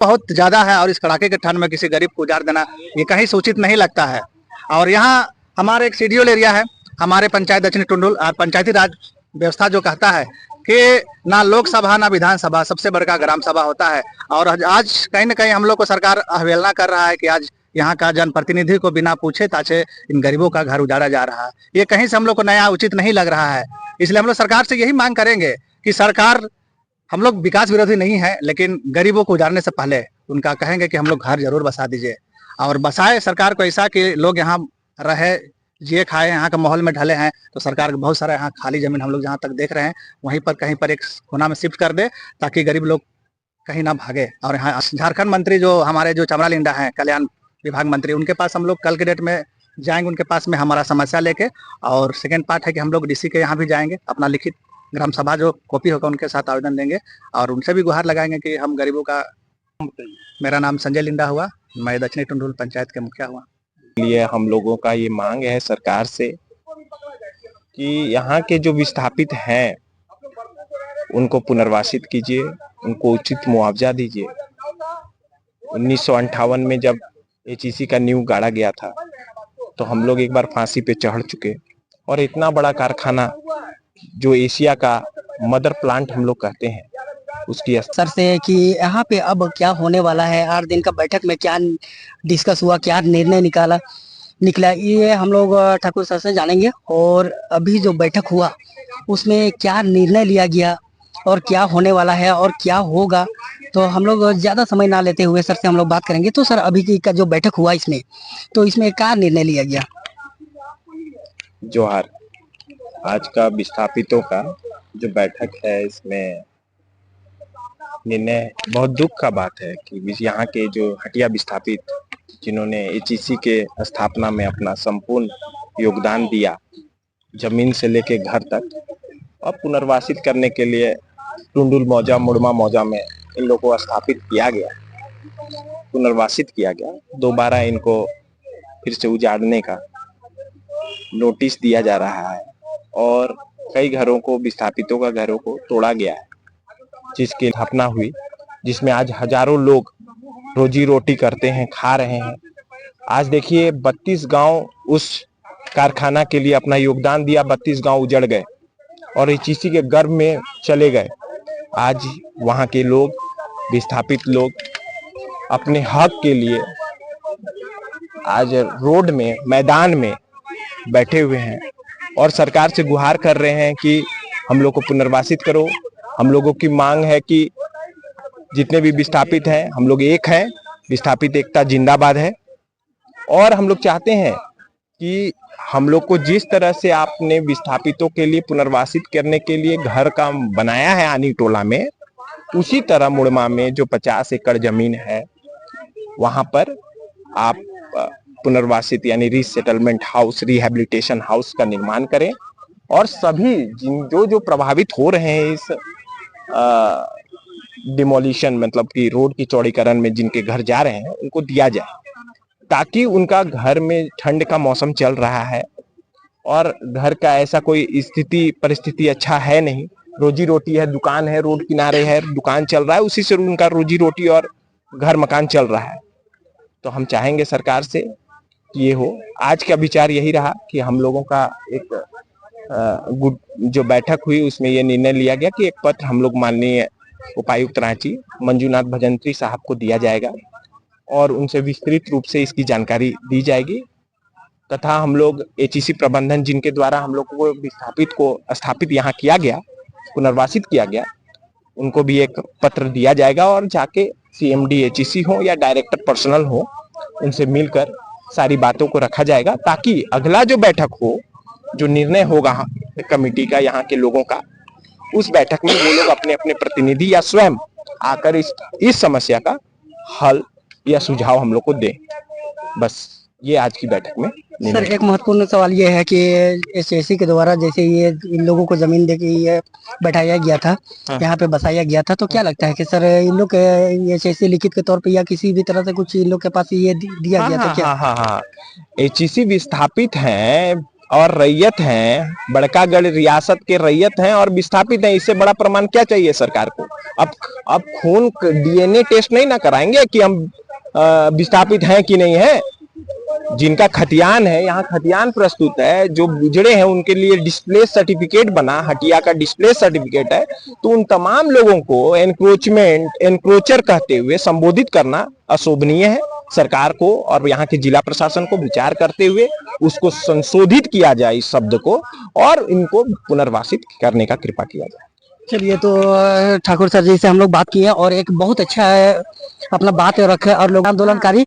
बहुत ज्यादा है और इस कड़ाके के ठंड में किसी गरीब को उजाड़ देना ये कहीं सूचित नहीं लगता है। और यहाँ हमारे एक शेड्यूल एरिया है, हमारे पंचायत दक्षिणी टुंडुल पंचायती राज व्यवस्था जो कहता है कि ना लोकसभा ना विधानसभा, सबसे बड़का ग्राम सभा होता है। और आज कहीं ना कहीं हम लोग को सरकार अवहेलना कर रहा है कि आज यहाँ का जनप्रतिनिधि को बिना पूछे ताछे इन गरीबों का घर उजाड़ा जा रहा है। ये कहीं से हम लोग को नया उचित नहीं लग रहा है। इसलिए हम लोग सरकार से यही मांग करेंगे कि सरकार, हम लोग विकास विरोधी नहीं है, लेकिन गरीबों को उजाड़ने से पहले उनका कहेंगे कि हम लोग घर जरूर बसा दीजिए और बसाए सरकार को ऐसा कि लोग यहाँ रहे, जिए खाए, यहाँ का माहौल में ढले हैं। तो सरकार बहुत सारा यहाँ खाली जमीन हम लोग जहाँ तक देख रहे हैं वहीं पर कहीं पर एक कोना में शिफ्ट कर दे ताकि गरीब लोग कहीं ना भागे। और यहाँ झारखंड मंत्री जो हमारे जो चमरा लिंडा है, कल्याण विभाग मंत्री, उनके पास हम लोग कल के डेट में जाएंगे, उनके पास में हमारा समस्या लेके। और सेकेंड पार्ट है कि हम लोग डीसी के यहाँ भी जाएंगे, अपना लिखित ग्राम सभा जो कॉपी होगा उनके साथ आवेदन देंगे और उनसे भी गुहार लगाएंगे कि हम गरीबों का। मेरा नाम संजय लिंडा हुआ, मैं दक्षिणी टुंडुल पंचायत के मुखिया हुआ। लिए हम लोगों का ये मांग है सरकार से कि यहाँ के जो विस्थापित हैं उनको पुनर्वासित कीजिए, उनको उचित मुआवजा दीजिए। 1958 में जब एचईसी का नींव गाड़ा गया था तो हम लोग एक बार फांसी पे चढ़ चुके, और इतना बड़ा कारखाना जो एशिया का मदर प्लांट हम लोग कहते हैं उसकी सर से कि यहाँ पे अब क्या होने वाला है, 8 दिन का बैठक में क्या डिस्कस हुआ, क्या निर्णय निकला, ये हम लोग ठाकुर सर से जानेंगे। और अभी जो बैठक हुआ उसमें क्या निर्णय लिया गया और क्या होने वाला है और क्या होगा, तो हम लोग ज़्यादा समय ना लेते हुए सर से हम लोग बात करेंगे। तो सर अभी की का जो बैठक हुआ इसमें क्या निर्णय लिया गया? जोहार, आज का विस्थापितों का जो बैठक है इसमें निर्णय बहुत दुख का बात है कि यहाँ के जो हटिया विस्थापित जिन्होंने एचईसी के स्थापना में अपना संपूर्ण योगदान दिया, जमीन से लेके घर तक, और पुनर्वासित करने के लिए टुंडुल मौजा मुड़मा मौजा में इन लोगों को स्थापित किया गया, पुनर्वासित किया गया। दोबारा इनको फिर से उजाड़ने का नोटिस दिया जा रहा है और कई घरों को, विस्थापितों का घरों को तोड़ा गया है, जिसकी स्थापना हुई, जिसमें आज हजारों लोग रोजी रोटी करते हैं, खा रहे हैं। आज देखिए 32 गांव उस कारखाना के लिए अपना योगदान दिया, 32 गांव उजड़ गए और एचईसी के गर्भ में चले गए। आज वहां के लोग, विस्थापित लोग, अपने हक के लिए आज रोड में, मैदान में बैठे हुए हैं और सरकार से गुहार कर रहे हैं कि हम लोग को पुनर्वासित करो। हम लोगों की मांग है कि जितने भी विस्थापित हैं, हम लोग एक हैं, विस्थापित एकता जिंदाबाद है। और हम लोग चाहते हैं कि हम लोग को जिस तरह से आपने विस्थापितों के लिए पुनर्वासित करने के लिए घर का बनाया है आनी टोला में, उसी तरह मुड़मा में जो 50 एकड़ जमीन है वहां पर आप पुनर्वासित यानी रीसेटलमेंट हाउस, रिहेबिलिटेशन हाउस का निर्माण करें और सभी जो प्रभावित हो रहे हैं इस डिमोलिशन, मतलब कि रोड की चौड़ीकरण में जिनके घर जा रहे हैं, उनको दिया जाए ताकि उनका घर में ठंड का मौसम चल रहा है और घर का ऐसा कोई परिस्थिति अच्छा है नहीं, रोजी रोटी है, दुकान है, रोड किनारे है, दुकान चल रहा है, उसी से उनका रोजी रोटी और घर मकान चल रहा है। तो हम चाहेंगे सरकार से कि ये हो। आज का विचार यही रहा कि हम लोगों का एक जो बैठक हुई उसमें ये निर्णय लिया गया कि एक पत्र हम लोग माननीय उपायुक्त रांची मंजूनाथ भजंत्री साहब को दिया जाएगा और उनसे विस्तृत रूप से इसकी जानकारी दी जाएगी, तथा हम लोग एचईसी प्रबंधन जिनके द्वारा हम लोग को विस्थापित को स्थापित यहाँ किया गया, पुनर्वासित किया गया, उनको भी एक पत्र दिया जाएगा और जाके सीएमडी एचईसी हो या डायरेक्टर पर्सनल हो, उनसे मिलकर सारी बातों को रखा जाएगा ताकि अगला जो बैठक हो, जो निर्णय होगा कमेटी का, यहाँ के लोगों का, उस बैठक में वो लोग अपने अपने प्रतिनिधि या स्वयं आकर इस समस्या का हल या सुझाव हम लोग को दें। बस ये आज की बैठक में। सर एक महत्वपूर्ण सवाल ये है कि एचईसी के द्वारा जैसे ये इन लोगों को जमीन देके ये बैठाया गया था, यहाँ पे बसाया गया था, तो क्या लगता है कि सर इन लोग एचईसी लिखित के तौर पे या किसी भी तरह से कुछ इन लोग के पास ये दिया गया था क्या? हाँ, एचईसी विस्थापित हैं, और रैयत हैं, बड़कागढ़ रियासत के रैयत हैं और विस्थापित हैं। इससे बड़ा प्रमाण क्या चाहिए सरकार को? अब खून डीएनए टेस्ट नहीं ना कराएंगे कि हम विस्थापित हैं कि नहीं है। जिनका खतियान है, यहाँ खतियान प्रस्तुत है, जो गुजरे हैं उनके लिए डिस्प्लेस सर्टिफिकेट बना, हटिया का डिस्प्लेस सर्टिफिकेट है, तो उन तमाम लोगों को एनक्रोचर कहते हुए संबोधित करना अशोभनीय है। सरकार को और यहाँ के जिला प्रशासन को विचार करते हुए उसको संशोधित किया जाए इस शब्द को, और इनको पुनर्वासित करने का कृपा किया जाए। चलिए, तो ठाकुर सर जी से हम लोग बात किए और एक बहुत अच्छा अपना बात रखे और लोग आंदोलनकारी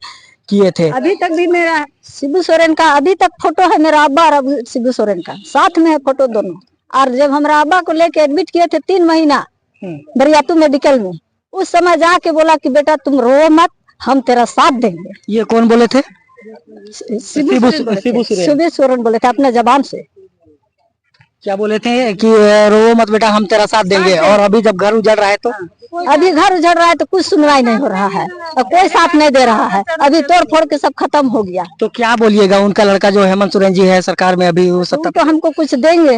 किए थे। अभी तक भी मेरा शिबू सोरेन का अभी तक फोटो है, मेरा अब्बा और शिबू सोरेन का साथ में है फोटो दोनों। और जब हमारा अब्बा को लेके एडमिट किए थे 3 महीना बरियातू मेडिकल में, उस समय जाके बोला कि बेटा तुम रो मत, हम तेरा साथ देंगे। ये कौन बोले थे? शिबू सोरेन बोले थे अपने जबान से। क्या बोले थे कि रो मत बेटा, हम तेरा साथ देंगे। और अभी जब घर उजड़ रहा है तो अभी घर उजड़ रहा है तो कुछ सुनवाई नहीं हो रहा है और कोई साथ नहीं दे रहा है। अभी तोड़ फोड़ के सब खत्म हो गया। तो क्या बोलिएगा? उनका लड़का जो हेमंत सोरेन जी है सरकार में अभी वो सत्ता, तो हमको कुछ देंगे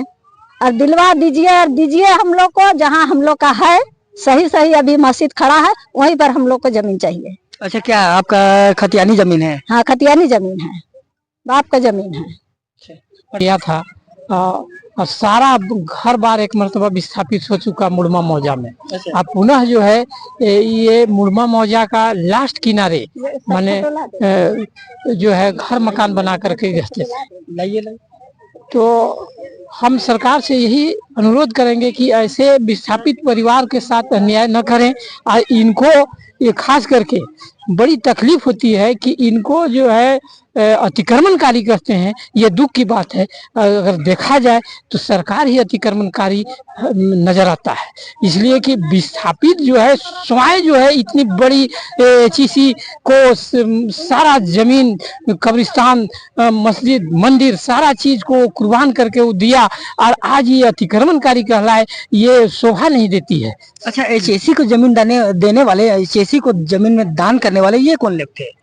और दिलवा दीजिए और दीजिए हम लोग को। जहाँ हम लोग का है सही अभी मस्जिद खड़ा है वहीं पर हम लोग को जमीन चाहिए। अच्छा, क्या आपका खतियानी जमीन है? हाँ, खतियानी जमीन है, बाप का जमीन है। किया था और सारा घर बार एक मरतबा विस्थापित हो चुका मुड़मा मौजा में। अब पुनः जो है ये मुड़मा मौजा का लास्ट किनारे माने जो है घर मकान बना करके रहते थे। तो हम सरकार से यही अनुरोध करेंगे कि ऐसे विस्थापित परिवार के साथ अन्याय न करें। और इनको ये खास करके बड़ी तकलीफ होती है कि इनको जो है अतिक्रमणकारी कहते हैं। ये दुख की बात है। अगर देखा जाए तो सरकार ही अतिक्रमणकारी नजर आता है, इसलिए कि विस्थापित जो है स्वयं जो है इतनी बड़ी चीसी को सारा जमीन, कब्रिस्तान, मस्जिद, मंदिर सारा चीज को कुर्बान करके वो दिया और आज ये अतिक्रमणकारी कहलाए, ये शोभा नहीं देती है। अच्छा, एचएसी को जमीन देने वाले, एचएसी को जमीन में दान करने वाले ये कौन लोग थे?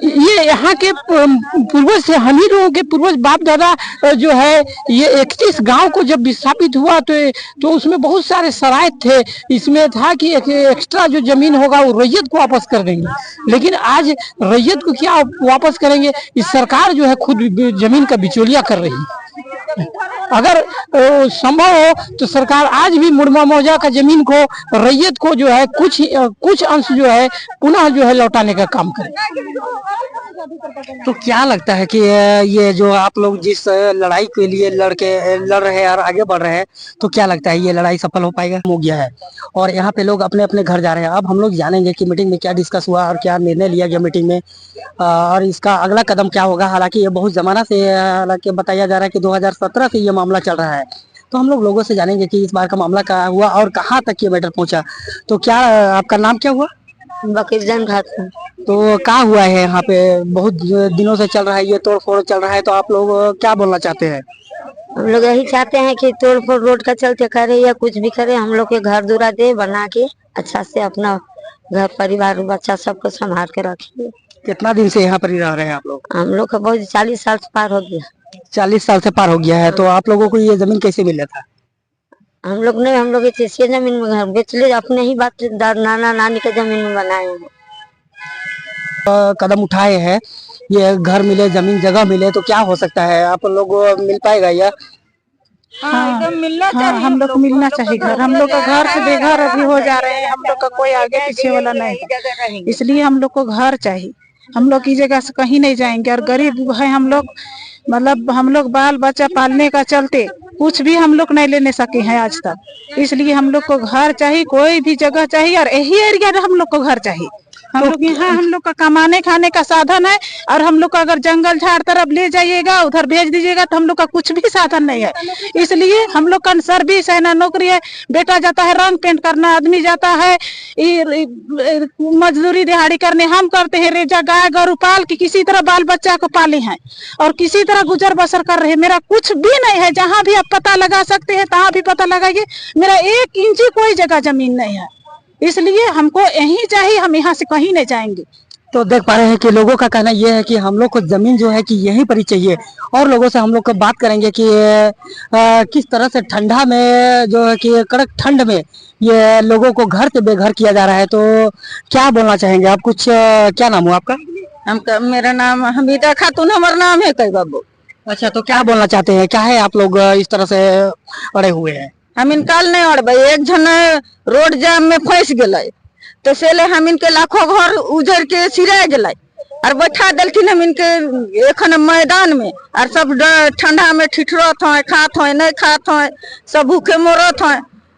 ये यहाँ के पूर्वज थे, हम ही लोगों के पूर्वज बाप दादा जो है। ये 31 गांव को जब विस्थापित हुआ तो उसमें बहुत सारे शराइत थे। इसमें था कि एक एक्स्ट्रा जो जमीन होगा वो रैयत को वापस कर देंगे, लेकिन आज रैयत को क्या वापस करेंगे? इस सरकार जो है खुद जमीन का बिचौलिया कर रही है। अगर संभव हो तो सरकार आज भी मुड़मा मौजा का जमीन को, रैयत को जो है कुछ अंश जो है पुनः जो है लौटाने का काम करे। तो क्या लगता है कि ये जो आप लोग जिस लड़ाई के लिए लड़ रहे हैं और आगे बढ़ रहे हैं, तो क्या लगता है ये लड़ाई सफल हो पाएगा? हो गया है और यहाँ पे लोग अपने अपने घर जा रहे हैं। अब हम लोग जानेंगे कि मीटिंग में क्या डिस्कस हुआ और क्या निर्णय लिया गया मीटिंग में, और इसका अगला कदम क्या होगा। हालांकि ये बहुत जमाना से हालांकि बताया जा रहा है कि 2017 से ये मामला चल रहा है। तो हम लोग लोगों से जानेंगे कि इस बार का मामला क्या हुआ और कहाँ तक ये मैटर पहुंचा। तो क्या आपका नाम क्या हुआ? बकीरजान खातून। तो क्या हुआ है यहाँ पे? बहुत दिनों से चल रहा है, ये तोड़ फोड़ चल रहा है, तो आप लोग क्या बोलना चाहते हैं? हम लोग यही चाहते हैं कि तोड़ फोड़ रोड का चलते करे या कुछ भी करे, हम लोग के घर दूरा दे बना के अच्छा से अपना घर परिवार बच्चा सबको संभाल के रखिए। कितना दिन से यहाँ पर ही रह रहे हैं आप लोग? हम लोग का बहुत 40 साल से पार हो गया। 40 साल से पार हो गया है। तो आप लोगों को ये जमीन कैसे मिला था? हम लोग ने जमीन में घर बेच ले, अपने ही बाप नाना नानी का जमीन में बनाए हैं। कदम उठाए हैं, ये घर मिले, जमीन जगह मिले, तो क्या हो सकता है? आप लोग मिल पाएगा या? हाँ, मिलना चाहिए। हम लोग को मिलना चाहिए घर। हम लोग का घर से बेघर अभी हो जा रहे हैं। हम लोग का कोई आगे पीछे वाला नहीं है, इसलिए हम लोग को घर चाहिए। हम लोग की जगह से कहीं नहीं जाएंगे और गरीब है हम लोग, मतलब हम लोग बाल बच्चा पालने का चलते कुछ भी हम लोग नहीं लेने सके हैं आज तक। इसलिए हम लोग को घर चाहिए, कोई भी जगह चाहिए और यही एरिया में हम लोग को घर चाहिए। हम लोग यहाँ हम लोग का कमाने खाने का साधन है और हम लोग का अगर जंगल झाड़ तरफ ले जाइएगा, उधर भेज दीजिएगा तो हम लोग का कुछ भी साधन नहीं है। इसलिए हम लोग का सर्विस है ना नौकरी है। बेटा जाता है रंग पेंट करना, आदमी जाता है मजदूरी दिहाड़ी करने, हम करते हैं रेजा गाय गरु पाल के किसी तरह बाल बच्चा को पाले हैं और किसी तरह गुजर बसर कर रहे हैं। मेरा कुछ भी नहीं है, जहाँ भी आप पता लगा सकते हैं तहाँ भी पता लगाइए, मेरा 1 इंची कोई जगह जमीन नहीं है। इसलिए हमको यहीं चाहिए, हम यहाँ से कहीं नहीं जाएंगे। तो देख पा रहे हैं कि लोगों का कहना यह है कि हम लोग को जमीन जो है कि यहीं पर ही चाहिए। और लोगों से हम लोग को बात करेंगे कि किस तरह से ठंडा में जो है कि कड़क ठंड में ये लोगों को घर से बेघर किया जा रहा है। तो क्या बोलना चाहेंगे आप? कुछ क्या नाम हुआ आपका? मेरा नाम हमीदा खातून, हमारा नाम है कई बाबू। अच्छा, तो क्या बोलना चाहते हैं? क्या है आप लोग इस तरह से अड़े हुए हैं? हम इनकाल नहीं अड़बे, एक जन रोड जाम में फंस गए तो सेले हम इनके लाखों घर उजड़ के सिरा गए और बैठा दिलखिन हम इनके एखन मैदान में। और सब ठंडा में ठिठरत है, खात है नहीं खात है, सब भूखे मरत है।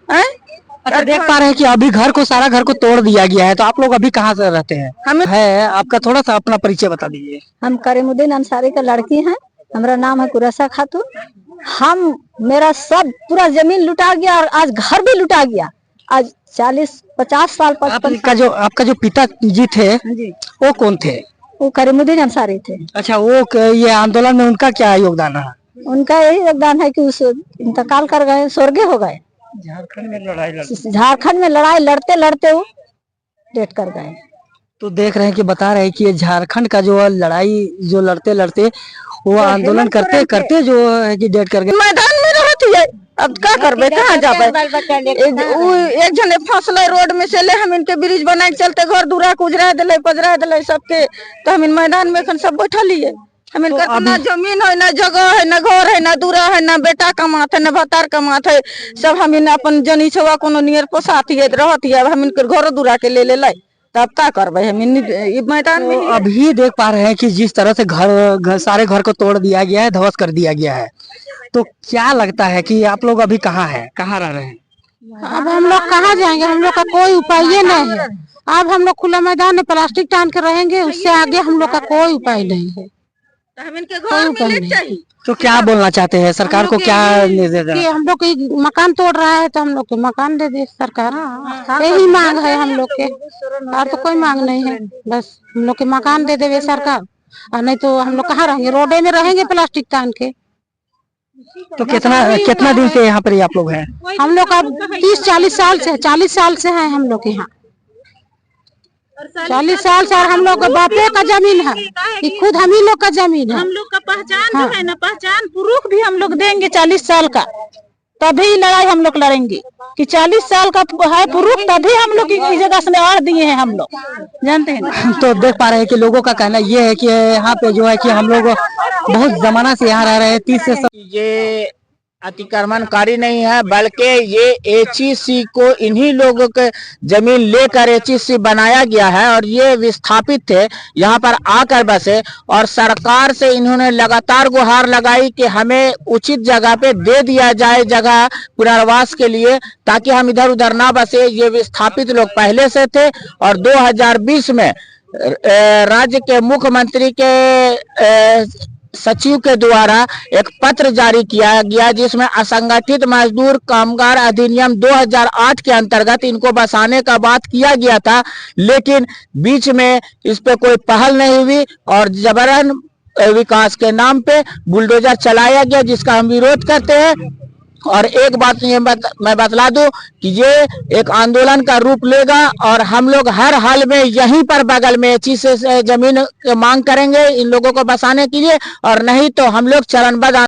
अच्छा, देख पा रहे हैं कि अभी घर को सारा घर को तोड़ दिया गया है। तो आप लोग अभी कहाँ से रहते हैं? हमें है आपका थोड़ा सा अपना परिचय बता दीजिए। हम करीमुद्दीन अंसारी का लड़की हैं। हमारा नाम है कुरैसा खातून। मेरा सब पूरा जमीन लुटा गया और आज घर भी लुटा गया। आज 40-50 साल 55 आपका जो पिताजी थे जी, वो कौन थे? वो करीमुद्दीन अंसारी थे। अच्छा, ये आंदोलन में उनका क्या योगदान रहा? उनका यही योगदान है कि उस इंतकाल कर गए, स्वर्गीय हो गए। झारखंड में लड़ाई लड़ते लड़ते वो डेथ कर गए। तो देख रहे हैं कि बता रहे हैं कि ये झारखंड का जो लड़ाई जो लड़ते लड़ते वो आंदोलन करते करते जो है कि डेथ कर गए। मैदान में रहती है, अब क्या करबे, कहाँ जाबे? एक जने फंसले रोड में से ले, हम इनके ब्रिज बना के चलते घर दूरा के उजरा दिले पजरा दिले सबके। तो हम इन मैदान में एखन सब बैठल लिए। हम इनका ना जमीन है, ना जगह है, ना घर है, ना दूरा है, ना बेटा कमात है, ना भतार कमात है। सब हम इन अपन जनी छवा कोनो नियर पोसाती है रहती है। हम इनके घर दूरा के ले लाई, तब क्या करबे? हम मैदान में अभी देख पा रहे हैं कि जिस तरह से सारे घर को तोड़ दिया गया है, ध्वस्त कर दिया गया है। तो क्या लगता है कि आप लोग अभी कहाँ हैं, कहाँ रह रहे हैं? अब हम लोग कहाँ जाएंगे? हम लोग का कोई उपाय नहीं है। अब हम लोग खुला मैदान में प्लास्टिक टान के रहेंगे, उससे आगे हम लोग का कोई उपाय नहीं है। हम इनके घर में ले चाहिए। तो क्या बोलना चाहते हैं? सरकार को क्या निर्देश देना? कि हम लोग को मकान तोड़ रहा है तो हम लोग को मकान दे दे सरकार। यही मांग है हम लोग के, और तो कोई मांग नहीं है। बस हम लोग के मकान दे देवे सरकार, और नहीं तो हम लोग कहाँ रहेंगे? रोडे में रहेंगे प्लास्टिक तान के। तो कितना दिन से यहाँ पर आप लोग हैं? हम लोग का 30-40 साल से, 40 साल से है हम लोग यहाँ। 40 साल से। और हम लोग बापे का जमीन है, ये खुद हम ही लोग का जमीन है। हम लोग का पहचान जो है ना, पहचान प्रूफ भी हम लोग देंगे 40 साल का, तभी लड़ाई हम लोग लड़ेंगे। कि 40 साल का है प्रूफ, तभी हम लोग की जगह से और दिए हैं हम लोग, जानते हैं। तो देख पा रहे हैं कि लोगों का कहना ये है कि यहाँ पे जो है कि हम लोग बहुत जमाना से यहाँ रह रहे हैं। 30 से ये अतिक्रमणकारी नहीं है, बल्कि ये एचईसी को इन्हीं लोगों के जमीन लेकर एचईसी बनाया गया है और ये विस्थापित थे, यहाँ पर आकर बसे। और सरकार से इन्होंने लगातार गुहार लगाई कि हमें उचित जगह पे दे दिया जाए जगह पुनर्वास के लिए, ताकि हम इधर उधर ना बसे। ये विस्थापित लोग पहले से थे और 2020 में राज्य के मुख्यमंत्री के सचिव के द्वारा एक पत्र जारी किया गया, जिसमें असंगठित मजदूर कामगार अधिनियम 2008 के अंतर्गत इनको बसाने का बात किया गया था। लेकिन बीच में इस पे कोई पहल नहीं हुई और जबरन विकास के नाम पे बुलडोजर चलाया गया, जिसका हम विरोध करते हैं। और एक बात मैं बतला दूं कि ये एक आंदोलन का रूप लेगा और हम लोग हर हाल में यहीं पर बगल में चीज से जमीन मांग करेंगे इन लोगों को बसाने के लिए, और नहीं तो हम लोग चरणबद्ध